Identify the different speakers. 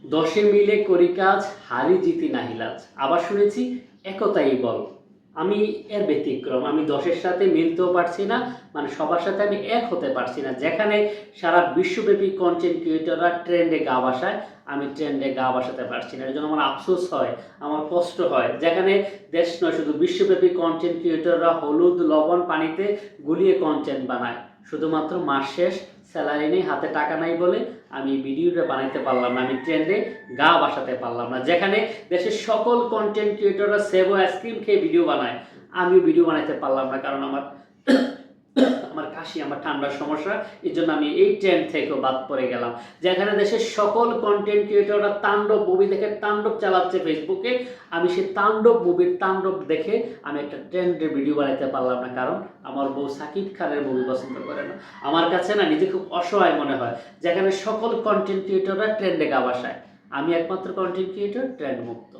Speaker 1: দশে মিলে করি কাজ, হারি জিতি নাহি লাজ। আবার শুনেছি একতাই বল। আমি এর ব্যতিক্রম। আমি দশের সাথে মিলতেও পারছি না, মানে সবার সাথে আমি এক হতে পারছি না। যেখানে সারা বিশ্বব্যাপী কন্টেন্ট ক্রিয়েটররা ট্রেন্ডে গা ভাসায়, আমি ট্রেন্ডে গা ভাসাতে পারছি না। এর জন্য আমার আফসোস হয়, আমার কষ্ট হয়। যেখানে দেশ নয়, শুধু বিশ্বব্যাপী কন্টেন্ট ক্রিয়েটররা হলুদ লবণ পানিতে গুলিয়ে কন্টেন্ট বানায়, শুধুমাত্র মাস শেষ স্যালারি নেই, হাতে টাকা নাই বলে আমি ভিডিওটা বানাইতে পারলাম না, আমি ট্রেন্ডে গা বাসাতে পারলাম না। যেখানে দেশের সকল কন্টেন্ট ক্রিয়েটররা সেভ আইসক্রিম খেয়ে ভিডিও বানায়, আমি ভিডিও বানাইতে পারলাম না, কারণ আমার আমার কাশি, আমার ঠান্ডার সমস্যা। এই জন্য আমি এই ট্রেন্ড থেকেও বাদ পড়ে গেলাম। যেখানে দেশের সকল কন্টেন্ট ক্রিয়েটররা তাণ্ডব মুভি দেখে তাণ্ডব চালাচ্ছে ফেসবুকে, আমি সেই তাণ্ডব মুভির তাণ্ডব দেখে আমি একটা ট্রেন্ডের ভিডিও বানাইতে পারলাম না, কারণ আমার বউ সাকিব খানের মুভি পছন্দ করে না। আমার কাছে না নিজে খুব অসহায় মনে হয়। যেখানে সকল কন্টেন্ট ক্রিয়েটররা ট্রেন্ডে গা ভাসায়, আমি একমাত্র কন্টেন্ট ক্রিয়েটর ট্রেন্ড মুক্ত।